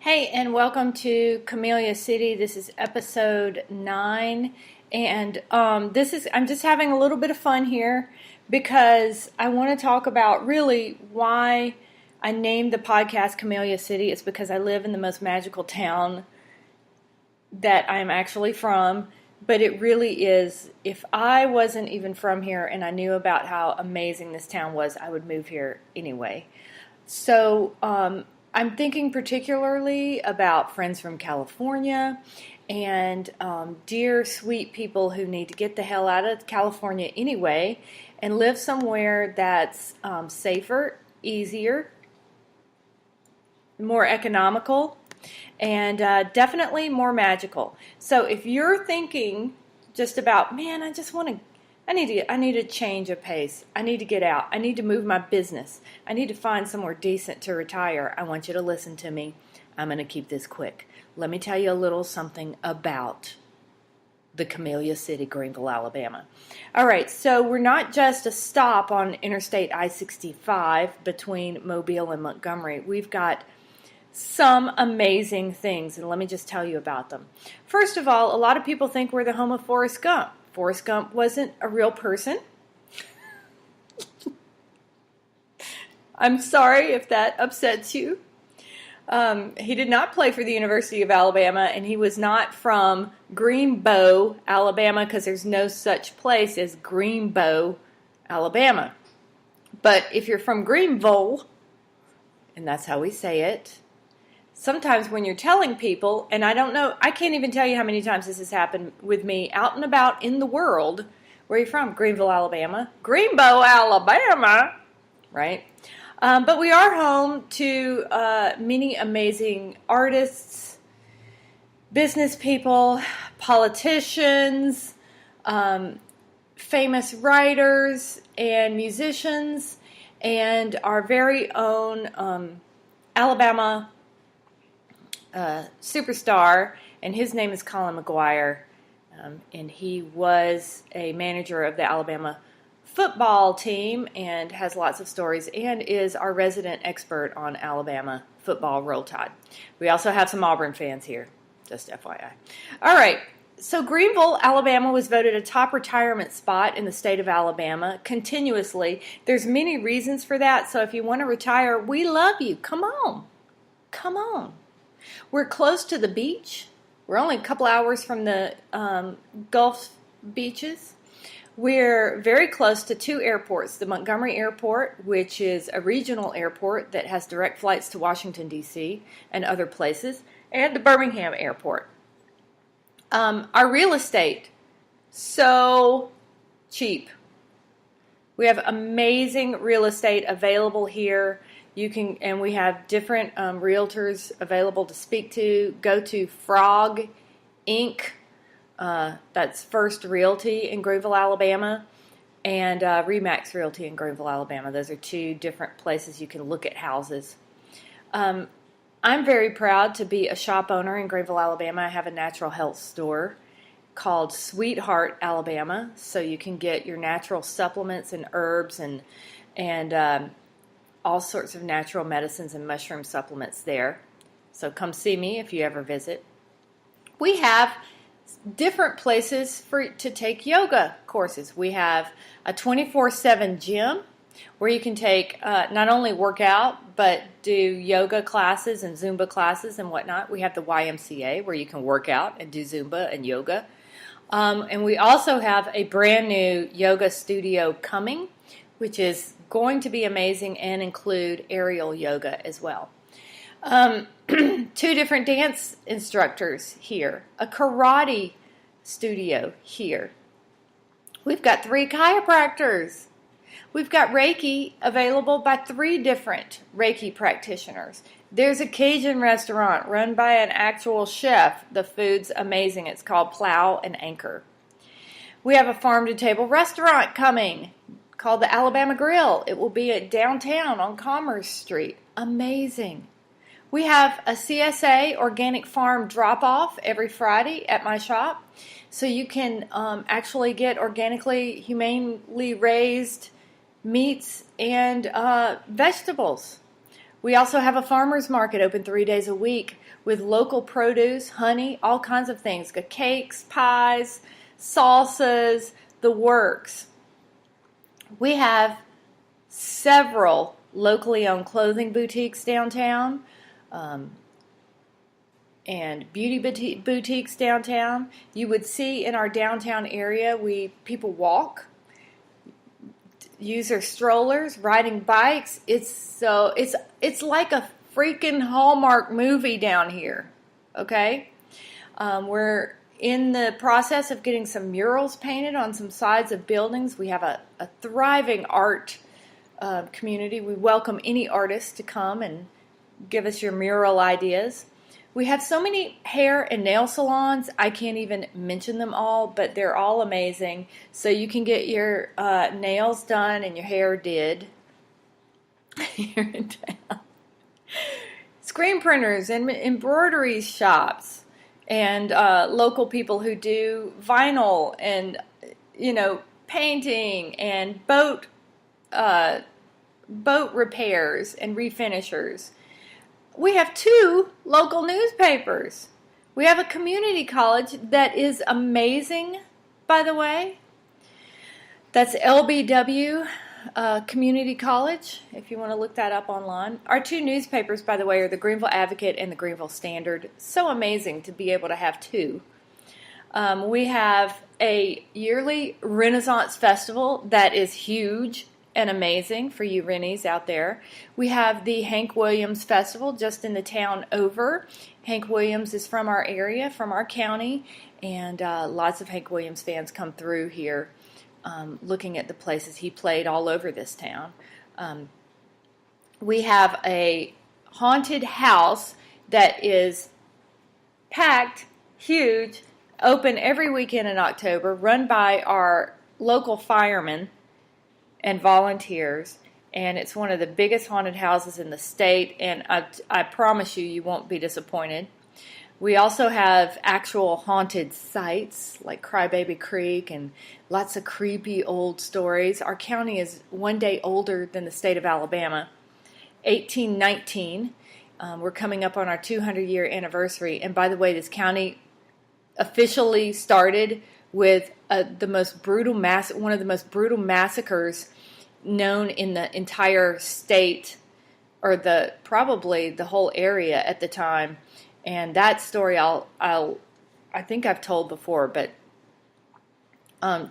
Hey, and welcome to Camellia City. This is episode 9, and I'm just having a little bit of fun here because I want to talk about really why I named the podcast Camellia City. It's because I live in the most magical town that I'm actually from, but it really is. If I wasn't even from here and I knew about how amazing this town was, I would move here anyway. So, I'm thinking particularly about friends from California and dear, sweet people who need to get the hell out of California anyway and live somewhere that's safer, easier, more economical, and definitely more magical. So if you're thinking just about, man, I need a change of pace. I need to get out. I need to move my business. I need to find somewhere decent to retire. I want you to listen to me. I'm going to keep this quick. Let me tell you a little something about the Camellia City, Greenville, Alabama. All right, so we're not just a stop on Interstate I-65 between Mobile and Montgomery. We've got some amazing things, and let me just tell you about them. First of all, a lot of people think we're the home of Forrest Gump. Forrest Gump wasn't a real person. I'm sorry if that upsets you. He did not play for the University of Alabama, and he was not from Greenville, Alabama, because there's no such place as Greenville, Alabama. But if you're from Greenville, and that's how we say it, sometimes when you're telling people, and I can't even tell you how many times this has happened with me out and about in the world. Where are you from? Greenville, Alabama. Greenville, Alabama, right? But we are home to many amazing artists, business people, politicians, famous writers, and musicians, and our very own Alabama superstar, and his name is Colin McGuire, and he was a manager of the Alabama football team and has lots of stories and is our resident expert on Alabama football Roll Tide. We also have some Auburn fans here, just FYI. All right, so Greenville, Alabama was voted a top retirement spot in the state of Alabama continuously. There's many reasons for that, so if you want to retire, we love you. Come on. Come on. We're close to the beach. We're only a couple hours from the Gulf beaches. We're very close to two airports, the Montgomery Airport, which is a regional airport that has direct flights to Washington, D.C. and other places, and the Birmingham Airport. Our real estate, so cheap. We have amazing real estate available here. And we have different realtors available to speak to. Go to Frog Inc. That's First Realty in Greenville, Alabama, and Remax Realty in Greenville, Alabama. Those are two different places you can look at houses. I'm very proud to be a shop owner in Greenville, Alabama. I have a natural health store called Sweetheart, Alabama, so you can get your natural supplements and herbs and all sorts of natural medicines and mushroom supplements there. So come see me if you ever visit. We have different places to take yoga courses. We have a 24/7 gym where you can take not only work out, but do yoga classes and Zumba classes and whatnot. We have the YMCA where you can work out and do Zumba and yoga. And we also have a brand new yoga studio coming, which is going to be amazing and include aerial yoga as well. Two different dance instructors here. A karate studio here. We've got 3 chiropractors. We've got Reiki available by 3 different Reiki practitioners. There's a Cajun restaurant run by an actual chef. The food's amazing. It's called Plow and Anchor. We have a farm-to-table restaurant coming called the Alabama Grill. It will be at downtown on Commerce Street. Amazing. We have a CSA organic farm drop-off every Friday at my shop. So you can actually get organically, humanely raised meats and vegetables. We also have a farmer's market open 3 days a week with local produce, honey, all kinds of things. Got cakes, pies, salsas, the works. We have several locally owned clothing boutiques downtown and beauty boutiques downtown. You would see in our downtown area, people walk, use their strollers, riding bikes. It's like a freaking Hallmark movie down here. Okay, we're in the process of getting some murals painted on some sides of buildings. We have a thriving art community. We welcome any artist to come and give us your mural ideas. We have so many hair and nail salons, I can't even mention them all, but they're all amazing. So you can get your nails done and your hair did here in town. Screen printers and embroidery shops and local people who do vinyl and, painting and boat repairs and refinishers. We have 2 local newspapers. We have a community college that is amazing, by the way. That's LBW Community College, if you want to look that up online. Our 2 newspapers, by the way, are the Greenville Advocate and the Greenville Standard. So amazing to be able to have 2. We have a yearly Renaissance Festival that is huge and amazing for you Rennies out there. We have the Hank Williams Festival just in the town over. Hank Williams is from our area, from our county, and lots of Hank Williams fans come through here looking at the places he played all over this town. We have a haunted house that is packed, huge, open every weekend in October, run by our local firemen and volunteers, and it's one of the biggest haunted houses in the state, and I promise you won't be disappointed. We also have actual haunted sites like Crybaby Creek and lots of creepy old stories. Our county is one day older than the state of Alabama, 1819. We're coming up on our 200-year anniversary, and by the way, this county officially started with one of the most brutal massacres known in the entire state, or probably the whole area at the time. And that story I think I've told before, but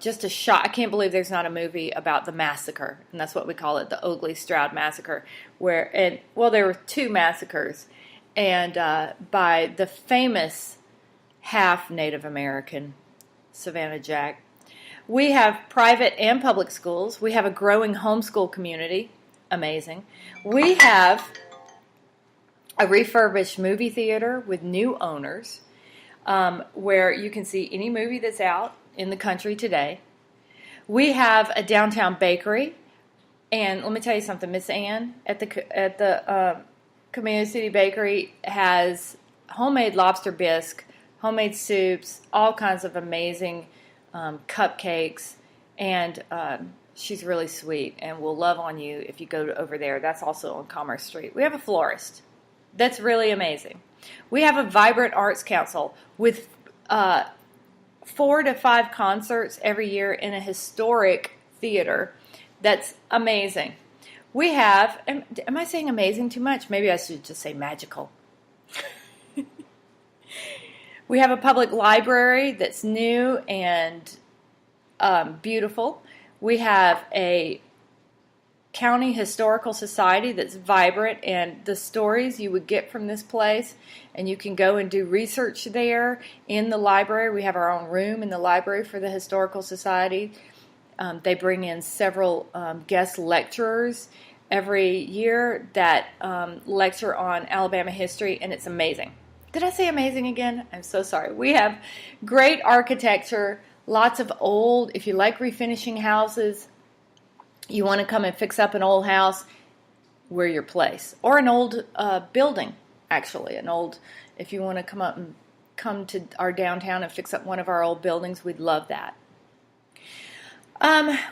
just a shock. I can't believe there's not a movie about the massacre, and that's what we call it, the Ogley Stroud Massacre. There were 2 massacres, and by the famous half Native American Savannah Jack. We have private and public schools. We have a growing homeschool community. Amazing. We have a refurbished movie theater with new owners where you can see any movie that's out in the country today. We have a downtown bakery. And let me tell you something, Miss Ann at the Camellia City Bakery has homemade lobster bisque, homemade soups, all kinds of amazing cupcakes, and she's really sweet and will love on you if you go over there. That's also on Commerce Street. We have a florist. That's really amazing. We have a vibrant arts council with 4 to 5 concerts every year in a historic theater. That's amazing. We have, am I saying amazing too much? Maybe I should just say magical. We have a public library that's new and beautiful. We have a county historical society that's vibrant, and the stories you would get from this place, and you can go and do research there in the library. We have our own room in the library for the historical society. They bring in several guest lecturers every year that lecture on Alabama history, and it's amazing. Did I say amazing again? I'm so sorry. We have great architecture, lots of old, if you like refinishing houses, you want to come and fix up an old house, we're your place. Or an old building, actually. If you want to come to our downtown and fix up one of our old buildings, we'd love that.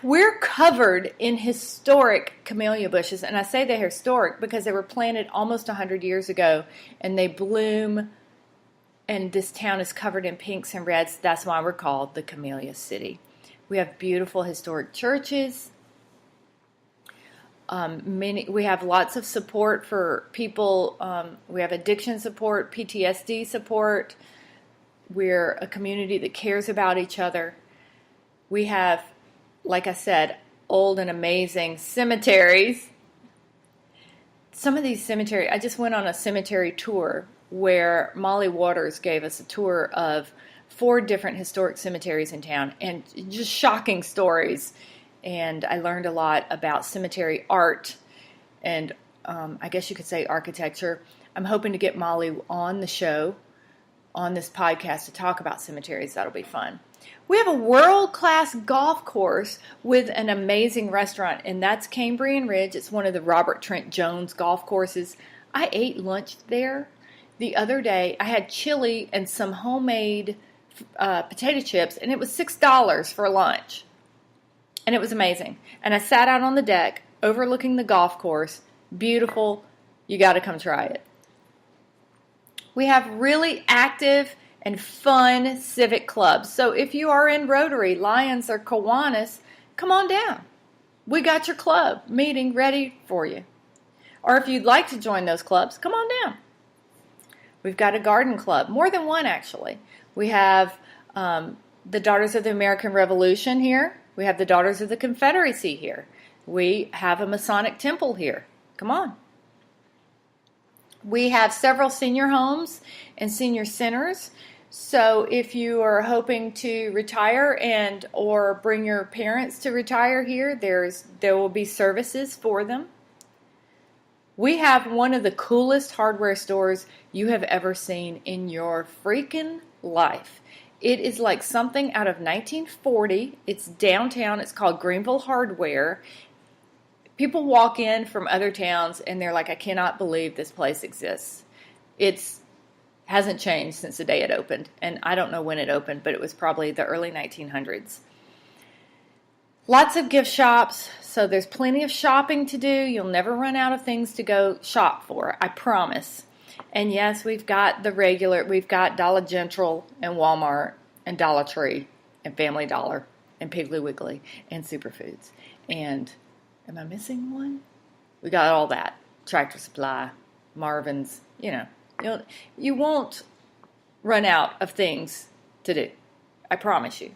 We're covered in historic camellia bushes, and I say they're historic because they were planted almost 100 years ago, and they bloom, and this town is covered in pinks and reds. That's why we're called the Camellia City. We have beautiful historic churches. We have lots of support for people. We have addiction support, PTSD support. We're a community that cares about each other. We have, like I said, old and amazing cemeteries. Some of these cemeteries, I just went on a cemetery tour where Molly Waters gave us a tour of 4 different historic cemeteries in town, and just shocking stories. And I learned a lot about cemetery art and I guess you could say architecture. I'm hoping to get Molly on the show, on this podcast, to talk about cemeteries. That'll be fun. We have a world-class golf course with an amazing restaurant, and that's Cambrian Ridge. It's one of the Robert Trent Jones golf courses. I ate lunch there the other day. I had chili and some homemade potato chips, and it was $6 for lunch. And it was amazing. And I sat out on the deck overlooking the golf course. Beautiful. You got to come try it. We have really active and fun civic clubs. So if you are in Rotary, Lions, or Kiwanis, come on down. We got your club meeting ready for you. Or if you'd like to join those clubs, come on down. We've got a garden club, more than one actually. We have the Daughters of the American Revolution here. We have the Daughters of the Confederacy here. We have a Masonic temple here. Come on. We have several senior homes and senior centers. So if you are hoping to retire and or bring your parents to retire here, there will be services for them. We have one of the coolest hardware stores you have ever seen in your freaking life. It is like something out of 1940. It's downtown. It's called Greenville Hardware. People walk in from other towns and they're like, I cannot believe this place exists. It hasn't changed since the day it opened. And I don't know when it opened, but it was probably the early 1900s. Lots of gift shops. So there's plenty of shopping to do. You'll never run out of things to go shop for. I promise. And yes, we've got Dollar General and Walmart and Dollar Tree and Family Dollar and Piggly Wiggly and Superfoods. And am I missing one? We got all that. Tractor Supply, Marvin's, you won't run out of things to do. I promise you.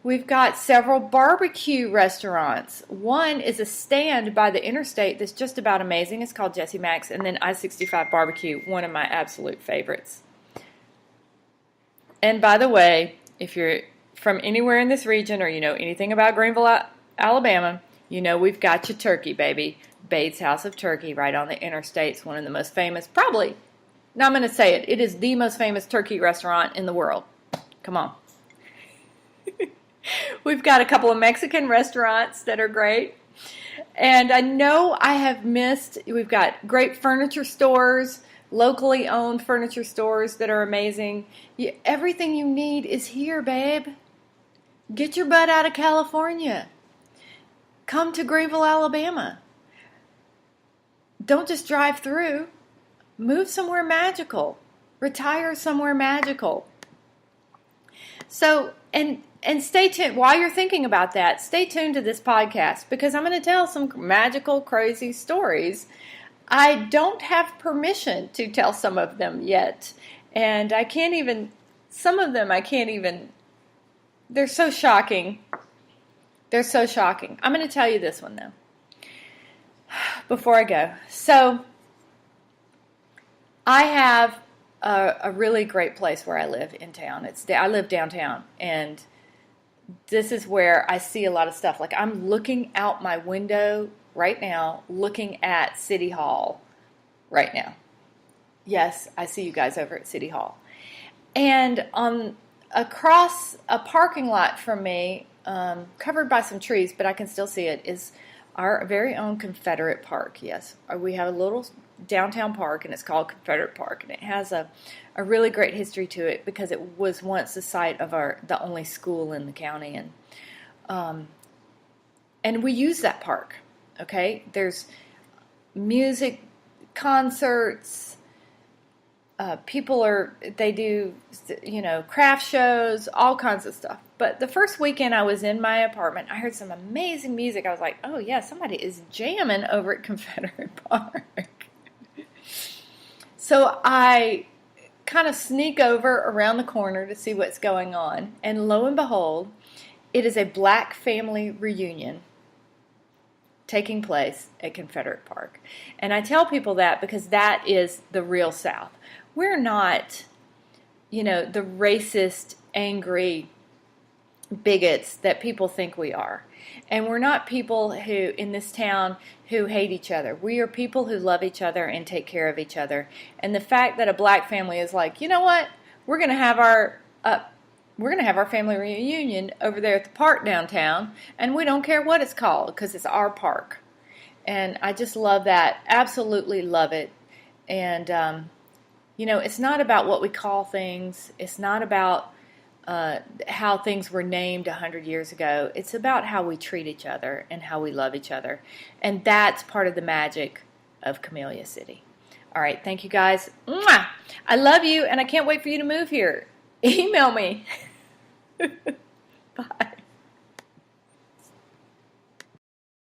We've got several barbecue restaurants. One is a stand by the interstate that's just about amazing. It's called Jesse Max. And then I-65 Barbecue, one of my absolute favorites. And by the way, if you're from anywhere in this region or you know anything about Greenville, Alabama, you know we've got your turkey, baby. Bates House of Turkey right on the interstate. It's one of the most famous, probably, now I'm going to say it, it is the most famous turkey restaurant in the world. Come on. We've got a couple of Mexican restaurants that are great. And I know I have missed, we've got great furniture stores, locally owned furniture stores that are amazing. Everything you need is here, babe. Get your butt out of California. Come to Greenville, Alabama. Don't just drive through. Move somewhere magical. Retire somewhere magical. So, and stay tuned. While you're thinking about that, stay tuned to this podcast because I'm going to tell some magical, crazy stories. I don't have permission to tell some of them yet. And some of them I can't even, they're so shocking. They're so shocking. I'm going to tell you this one, though, before I go. So, I have a really great place where I live in town. I live downtown, and this is where I see a lot of stuff. Like, I'm looking out my window right now, looking at City Hall right now. Yes, I see you guys over at City Hall. And across a parking lot from me, covered by some trees, but I can still see it, is our very own Confederate Park. Yes, we have a little downtown park, and it's called Confederate Park, and it has a really great history to it because it was once the site of the only school in the county, and And we use that park, okay? There's music, concerts, they do, craft shows, all kinds of stuff. But the first weekend I was in my apartment, I heard some amazing music. I was like, oh yeah, somebody is jamming over at Confederate Park. So I kind of sneak over around the corner to see what's going on. And lo and behold, it is a black family reunion taking place at Confederate Park. And I tell people that because that is the real South. We're not, the racist, angry bigots that people think we are. And we're not people who, in this town, who hate each other. We are people who love each other and take care of each other. And the fact that a black family is like, you know what, we're going to have our family reunion over there at the park downtown, and we don't care what it's called because it's our park. And I just love that. Absolutely love it. And it's not about what we call things. It's not about how things were named 100 years ago. It's about how we treat each other and how we love each other. And that's part of the magic of Camellia City. All right, thank you guys. Mwah! I love you, and I can't wait for you to move here. Email me. Bye.